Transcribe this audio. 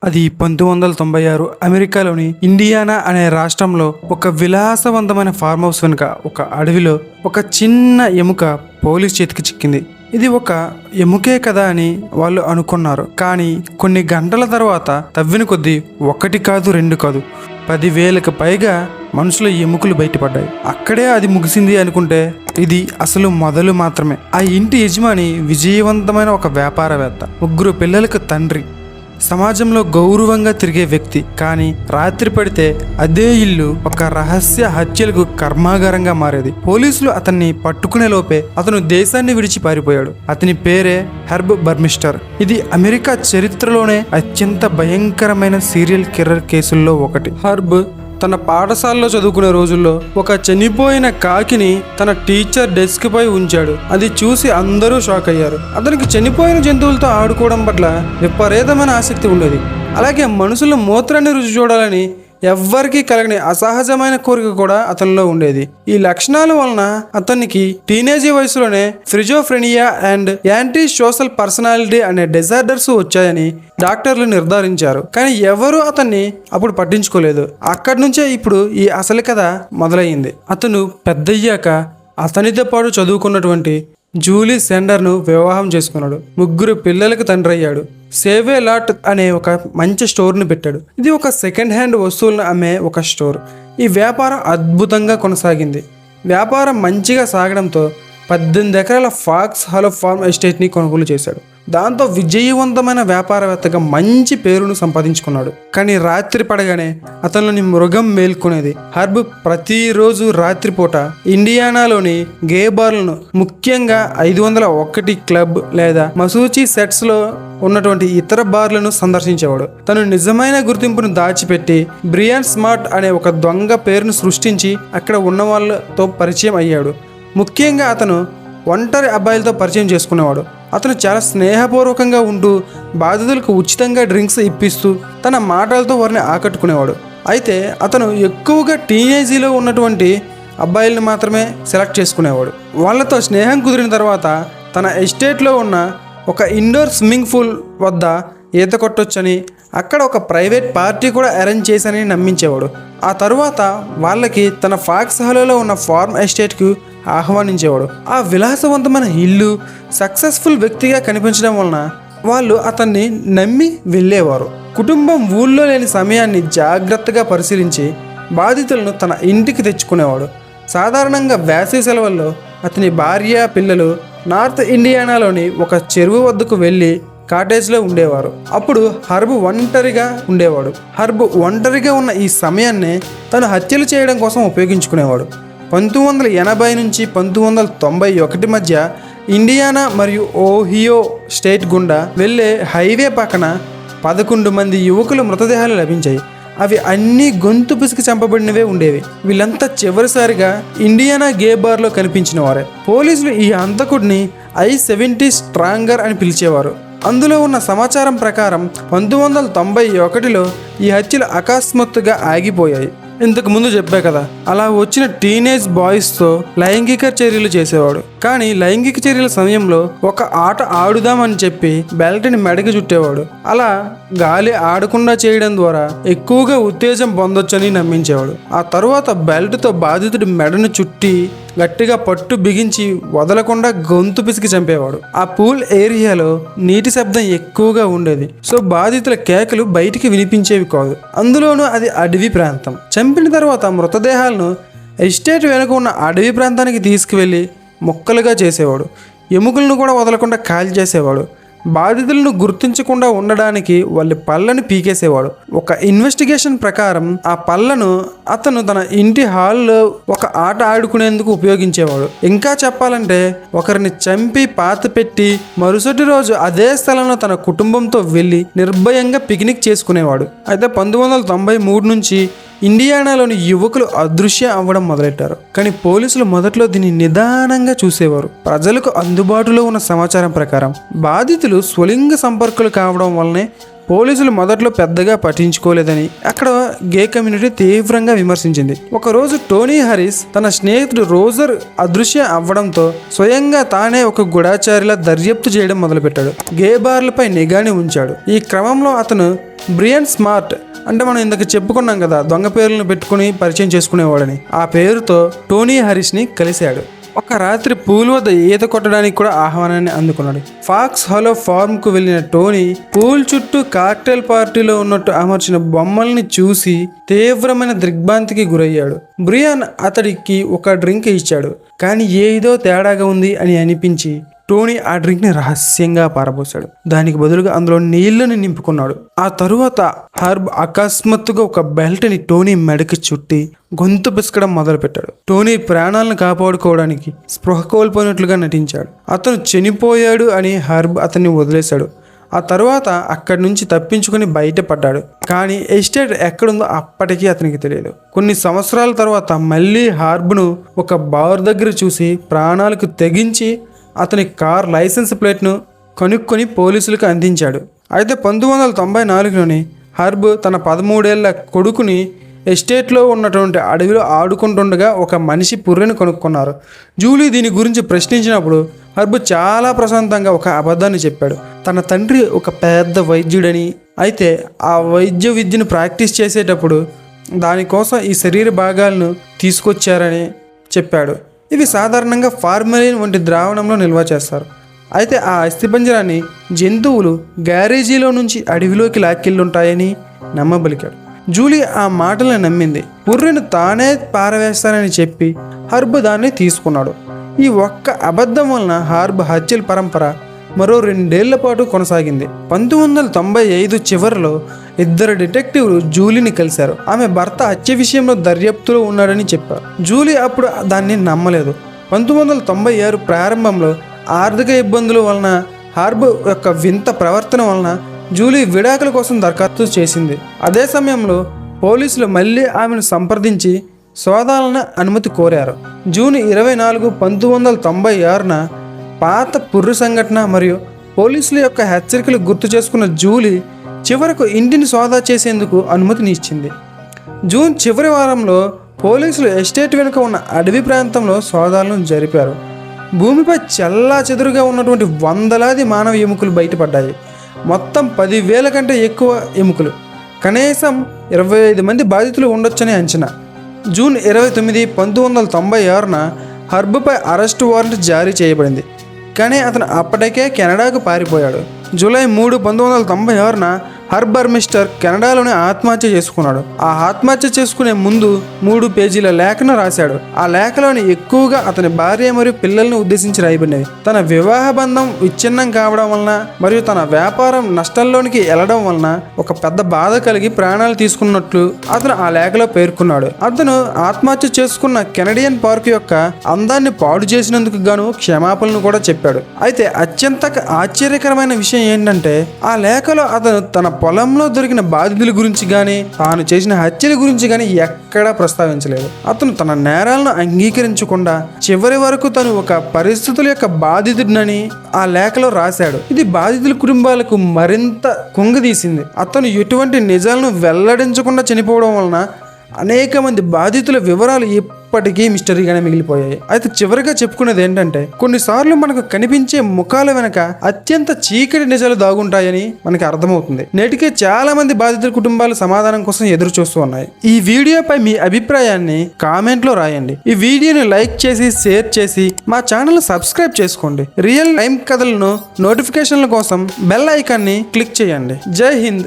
అది 1996 అమెరికాలోని ఇండియానా అనే రాష్ట్రంలో ఒక విలాసవంతమైన ఫార్మ్ హౌస్ వెనుక ఒక అడవిలో ఒక చిన్న ఎముక పోలీస్ చేతికి చిక్కింది. ఇది ఒక ఎముకే కదా అని వాళ్ళు అనుకున్నారు. కానీ కొన్ని గంటల తర్వాత తవ్విన కొద్దీ ఒకటి కాదు రెండు కాదు 10,000కు పైగా మనుషుల ఎముకలు బయటపడ్డాయి. అక్కడే అది ముగిసింది అనుకుంటే ఇది అసలు మొదలు మాత్రమే. ఆ ఇంటి యజమాని విజయవంతమైన ఒక వ్యాపారవేత్త, 3 పిల్లలకు తండ్రి, సమాజంలో గౌరవంగా తిరిగే వ్యక్తి. కానీ రాత్రి పడితే అదే ఇల్లు ఒక రహస్య హత్యలకు కర్మాగారంగా మారేది. పోలీసులు అతన్ని పట్టుకునే లోపే అతను దేశాన్ని విడిచి పారిపోయాడు. అతని పేరే హెర్బ్ బర్మిస్టర్. ఇది అమెరికా చరిత్రలోనే అత్యంత భయంకరమైన సీరియల్ కిల్లర్ కేసుల్లో ఒకటి. హెర్బ్ తన పాఠశాలలో చదువుకునే రోజుల్లో ఒక చనిపోయిన కాకిని తన టీచర్ డెస్క్ పై ఉంచాడు. అది చూసి అందరూ షాక్ అయ్యారు. అతనికి చనిపోయిన జంతువులతో ఆడుకోవడం పట్ల విపరీతమైన ఆసక్తి ఉండేది. అలాగే మనుషుల మూత్రాన్ని రుచి చూడాలని ఎవ్వరికీ కలగని అసహజమైన కోరిక కూడా అతనిలో ఉండేది. ఈ లక్షణాల వలన అతనికి టీనేజీ వయసులోనే ఫ్రిజోఫ్రెనియా అండ్ యాంటీ సోషల్ పర్సనాలిటీ అనే డిజార్డర్స్ వచ్చాయని డాక్టర్లు నిర్ధారించారు. కానీ ఎవరూ అతన్ని అప్పుడు పట్టించుకోలేదు. అక్కడి నుంచే ఇప్పుడు ఈ అసలు కథ మొదలయ్యింది. అతను పెద్దయ్యాక అతనితో పాటు చదువుకున్నటువంటి జూలీ సెండర్ను వివాహం చేసుకున్నాడు. 3 పిల్లలకు తండ్రి అయ్యాడు. సేవే లాట్ అనే ఒక మంచి స్టోర్ని పెట్టాడు. ఇది ఒక సెకండ్ హ్యాండ్ వస్తువులను అమ్మే ఒక స్టోర్. ఈ వ్యాపారం అద్భుతంగా కొనసాగింది. వ్యాపారం మంచిగా సాగడంతో 18 ఎకరాల ఫాక్స్ హాలో ఫార్మ్ ఎస్టేట్ని కొనుగోలు చేశాడు. దాంతో విజయవంతమైన వ్యాపారవేత్తగా మంచి పేరును సంపాదించుకున్నాడు. కానీ రాత్రి పడగానే అతనిలోని మృగం మేల్కొనేది. హెర్బ్ ప్రతిరోజు రాత్రిపూట ఇండియానాలోని గే బార్లను, ముఖ్యంగా 501 క్లబ్ లేదా మసూచి సెట్స్ లో ఉన్నటువంటి ఇతర బార్లను సందర్శించేవాడు. తను నిజమైన గుర్తింపును దాచిపెట్టి బ్రియాన్ స్మార్ట్ అనే ఒక దొంగ పేరును సృష్టించి అక్కడ ఉన్న వాళ్ళతో పరిచయం అయ్యాడు. ముఖ్యంగా అతను ఒంటరి అబ్బాయిలతో పరిచయం చేసుకునేవాడు. అతను చాలా స్నేహపూర్వకంగా ఉంటూ బాధితులకు ఉచితంగా డ్రింక్స్ ఇప్పిస్తూ తన మాటలతో వారిని ఆకట్టుకునేవాడు. అయితే అతను ఎక్కువగా టీనేజీలో ఉన్నటువంటి అబ్బాయిలను మాత్రమే సెలెక్ట్ చేసుకునేవాడు. వాళ్ళతో స్నేహం కుదిరిన తర్వాత తన ఎస్టేట్లో ఉన్న ఒక ఇండోర్ స్విమ్మింగ్ పూల్ వద్ద ఈత కొట్టొచ్చని, అక్కడ ఒక ప్రైవేట్ పార్టీ కూడా అరేంజ్ చేశానని నమ్మించేవాడు. ఆ తరువాత వాళ్ళకి తన ఫాక్స్ హాలోలో ఉన్న ఫార్మ్ ఎస్టేట్కు ఆహ్వానించేవాడు. ఆ విలాసవంతమైన ఇల్లు సక్సెస్ఫుల్ వ్యక్తిగా కనిపించడం వలన వాళ్ళు అతన్ని నమ్మి వెళ్ళేవారు. కుటుంబం ఊళ్ళో లేని సమయాన్ని జాగ్రత్తగా పరిశీలించి బాధితులను తన ఇంటికి తెచ్చుకునేవాడు. సాధారణంగా వేసవి సెలవుల్లో అతని భార్య, పిల్లలు నార్త్ ఇండియానాలోని ఒక చెరువు వద్దకు వెళ్ళి కాటేజ్లో ఉండేవారు. అప్పుడు హెర్బ్ ఒంటరిగా ఉండేవాడు. హెర్బ్ ఒంటరిగా ఉన్న ఈ సమయాన్నే తను హత్యలు చేయడం కోసం ఉపయోగించుకునేవాడు. 1980 నుంచి 1991 మధ్య ఇండియానా మరియు ఓహియో స్టేట్ గుండా వెళ్ళే హైవే పక్కన 11 మంది యువకుల మృతదేహాలు లభించాయి. అవి అన్నీ గొంతు పిసికి చంపబడినవే ఉండేవి. వీళ్ళంతా చివరిసారిగా ఇండియానా గే బార్లో కనిపించిన వారే. పోలీసులు ఈ హంతకుడిని I-70 స్ట్రాంగర్ అని పిలిచేవారు. అందులో ఉన్న సమాచారం ప్రకారం 1991లో ఈ హత్యలు అకస్మాత్తుగా ఆగిపోయాయి. ఇంతకు ముందు చెప్పా కదా, అలా వచ్చిన టీనేజ్ బాయ్స్తో లైంగిక చర్యలు చేసేవాడు. కానీ లైంగిక చర్యల సమయంలో ఒక ఆట ఆడుదామని చెప్పి బెల్ట్ని మెడకి చుట్టేవాడు. అలా గాలి ఆడకుండా చేయడం ద్వారా ఎక్కువగా ఉత్తేజం పొందొచ్చని నమ్మించేవాడు. ఆ తరువాత బెల్ట్తో బాధితుడి మెడను చుట్టి గట్టిగా పట్టు బిగించి వదలకుండా గొంతు పిసికి చంపేవాడు. ఆ పూల్ ఏరియాలో నీటి శబ్దం ఎక్కువగా ఉండేది. సో బాధితుల కేకలు బయటికి వినిపించేవి కాదు. అందులోనూ అది అడవి ప్రాంతం. చంపిన తర్వాత మృతదేహాలను ఎస్టేట్ వెనుక ఉన్న అడవి ప్రాంతానికి తీసుకువెళ్ళి ముక్కలుగా చేసేవాడు. ఎముకలను కూడా వదలకుండా కాల్ చేసేవాడు. బాధితులను గుర్తించకుండా ఉండడానికి వాళ్ళ పళ్ళను పీకేసేవాడు. ఒక ఇన్వెస్టిగేషన్ ప్రకారం ఆ పళ్ళను అతను తన ఇంటి హాల్లో ఒక ఆట ఆడుకునేందుకు ఉపయోగించేవాడు. ఇంకా చెప్పాలంటే ఒకరిని చంపి పాత పెట్టి మరుసటి రోజు అదే స్థలంలో తన కుటుంబంతో వెళ్ళి నిర్భయంగా పిక్నిక్ చేసుకునేవాడు. అయితే 1993 నుంచి ఇండియానాలోని యువకులు అదృశ్య అవ్వడం మొదలెట్టారు. కానీ పోలీసులు మొదట్లో దీన్ని నిదానంగా చూసేవారు. ప్రజలకు అందుబాటులో ఉన్న సమాచారం ప్రకారం బాధితులు స్వలింగ సంపర్కులు కావడం వల్లనే పోలీసులు మొదట్లో పెద్దగా పట్టించుకోలేదని అక్కడ గే కమ్యూనిటీ తీవ్రంగా విమర్శించింది. ఒకరోజు టోనీ హారిస్ తన స్నేహితుడు రోజర్ అదృశ్య అవ్వడంతో స్వయంగా తానే ఒక గూఢచారిలా దర్యాప్తు చేయడం మొదలుపెట్టాడు. గే బార్లపై నిగాని ఉంచాడు. ఈ క్రమంలో అతను బ్రియన్ స్మార్ట్, అంటే మనం ఇందాక చెప్పుకున్నాం కదా దొంగ పేర్లను పెట్టుకుని పరిచయం చేసుకునేవాడని, ఆ పేరుతో టోనీ హారిస్ని కలిశాడు. ఒక రాత్రి పూల్ వద్ద ఈత కొట్టడానికి కూడా ఆహ్వానాన్ని అందుకున్నాడు. ఫాక్స్ హాలో ఫార్మ్కు వెళ్ళిన టోనీ పూల్ చుట్టూ కాక్టైల్ పార్టీలో ఉన్నట్టు అమర్చిన బొమ్మల్ని చూసి తీవ్రమైన దిగ్భ్రాంతికి గురయ్యాడు. బ్రియాన్ అతడికి ఒక డ్రింక్ ఇచ్చాడు, కానీ ఏదో తేడాగా ఉంది అని అనిపించి టోనీ ఆ డ్రింక్ని రహస్యంగా పారబోసాడు. దానికి బదులుగా అందులో నీళ్లను నింపుకున్నాడు. ఆ తరువాత హర్బ్ అకస్మాత్తుగా ఒక బెల్ట్ని టోనీ మెడకి చుట్టి గొంతు పిసకడం మొదలుపెట్టాడు. టోనీ ప్రాణాలను కాపాడుకోవడానికి స్పృహ కోల్పోయినట్లుగా నటించాడు. అతను చనిపోయాడు అని హర్బ్ అతన్ని వదిలేశాడు. ఆ తరువాత అక్కడి నుంచి తప్పించుకుని బయటపడ్డాడు. కానీ ఎస్టేట్ ఎక్కడుందో అప్పటికీ అతనికి తెలియదు. కొన్ని సంవత్సరాల తర్వాత మళ్ళీ హార్బ్ను ఒక బార్ దగ్గర చూసి ప్రాణాలకు తెగించి అతని కార్ లైసెన్స్ ప్లేట్ను కనుక్కొని పోలీసులకు అందించాడు. అయితే 1994లోని హర్బ్ తన 13 ఏళ్ల కొడుకుని ఎస్టేట్లో ఉన్నటువంటి అడవిలో ఆడుకుంటుండగా ఒక మనిషి పుర్రెను కనుక్కున్నారు. జూలీ దీని గురించి ప్రశ్నించినప్పుడు హర్బ్ చాలా ప్రశాంతంగా ఒక అబద్ధాన్ని చెప్పాడు. తన తండ్రి ఒక పెద్ద వైద్యుడని, అయితే ఆ వైద్య విద్యను ప్రాక్టీస్ చేసేటప్పుడు దానికోసం ఈ శరీర భాగాలను తీసుకొచ్చారని చెప్పాడు. ఇవి సాధారణంగా ఫార్మలిన్ వంటి ద్రావణంలో నిల్వ చేస్తారు. అయితే ఆ అస్థిపంజరాన్ని జంతువులు గ్యారేజీలో నుంచి అడవిలోకి లాక్కెళ్ళుంటాయని నమ్మబలికాడు. జూలీ ఆ మాటలను నమ్మింది. పుర్రెను తానే పారవేస్తానని చెప్పి హర్బ్ దాన్ని తీసుకున్నాడు. ఈ ఒక్క అబద్ధం వలన హర్బ్ హత్యల పరంపర మరో 2 ఏళ్ల పాటు కొనసాగింది. 1995 చివరిలో 2 డిటెక్టివ్లు జూలీని కలిశారు. ఆమె భర్త హత్య విషయంలో దర్యాప్తులో ఉన్నాడని చెప్పారు. జూలీ అప్పుడు దాన్ని నమ్మలేదు. 1996 ప్రారంభంలో ఆర్థిక ఇబ్బందుల వలన హార్బ్ యొక్క వింత ప్రవర్తన వలన జూలీ విడాకుల కోసం దరఖాస్తు చేసింది. అదే సమయంలో పోలీసులు మళ్ళీ ఆమెను సంప్రదించి సోదాలను అనుమతి కోరారు. జూన్ 24, 1996న పాత పుర్రు సంఘటన మరియు పోలీసుల యొక్క హెచ్చరికలు గుర్తు చేసుకున్న జూలీ చివరకు ఇంటిని సోదా చేసేందుకు అనుమతిని ఇచ్చింది. జూన్ చివరి వారంలో పోలీసులు ఎస్టేట్ వెనుక ఉన్న అడవి ప్రాంతంలో సోదాలను జరిపారు. భూమిపై చెల్లాచెదురుగా ఉన్నటువంటి వందలాది మానవ ఎముకలు బయటపడ్డాయి. మొత్తం 10,000 కంటే ఎక్కువ ఎముకలు. కనీసం 25 మంది బాధితులు ఉండొచ్చని అంచనా. జూన్ 29, 1996న హర్బ్పై అరెస్ట్ వారెంట్ జారీ చేయబడింది. కానీ అతను అప్పటికే కెనడాకు పారిపోయాడు. జూలై 3, 1996న హర్బ్ బర్మిస్టర్ కెనడాలోనే ఆత్మహత్య చేసుకున్నాడు. ఆ ఆత్మహత్య చేసుకునే ముందు 3 పేజీల లేఖను రాశాడు. ఆ లేఖలోని ఎక్కువగా అతని భార్య మరియు పిల్లల్ని ఉద్దేశించి రాయబడినవి. తన వివాహ బంధం విచ్ఛిన్నం కావడం వలన మరియు తన వ్యాపారం నష్టంలోనికి వెళ్ళడం వలన ఒక పెద్ద బాధ కలిగి ప్రాణాలు తీసుకున్నట్లు అతను ఆ లేఖలో పేర్కొన్నాడు. అతను ఆత్మహత్య చేసుకున్న కెనడియన్ పార్క్ యొక్క అందాన్ని పాడు చేసినందుకు గాను క్షమాపణలు కూడా చెప్పాడు. అయితే అత్యంత ఆశ్చర్యకరమైన విషయం ఏంటంటే ఆ లేఖలో అతను తన పొలంలో దొరికిన బాధితుల గురించి కానీ తాను చేసిన హత్యల గురించి కానీ ఎక్కడా ప్రస్తావించలేదు. అతను తన నేరాలను అంగీకరించకుండా చివరి వరకు తను ఒక పరిస్థితుల యొక్క బాధితుడినని ఆ లేఖలో రాశాడు. ఇది బాధితుల కుటుంబాలకు మరింత కుంగదీసింది. అతను ఎటువంటి నిజాలను వెల్లడించకుండా చనిపోవడం వలన అనేక మంది బాధితుల వివరాలు ఇప్పటికీ మిస్టరీగానే మిగిలిపోయాయి. అయితే చివరిగా చెప్పుకునేది ఏంటంటే కొన్నిసార్లు మనకు కనిపించే ముఖాల వెనక అత్యంత చీకటి నిజాలు దాగుంటాయని మనకి అర్థమవుతుంది. నేటికే చాలా మంది బాధితుల కుటుంబాలు సమాధానం కోసం ఎదురు చూస్తూ ఉన్నాయి. ఈ వీడియోపై మీ అభిప్రాయాన్ని కామెంట్లో రాయండి. ఈ వీడియోని లైక్ చేసి షేర్ చేసి మా ఛానల్ సబ్స్క్రైబ్ చేసుకోండి. రియల్ టైం కథలను నోటిఫికేషన్ల కోసం బెల్ ఐకాన్ని క్లిక్ చేయండి. జై హింద్.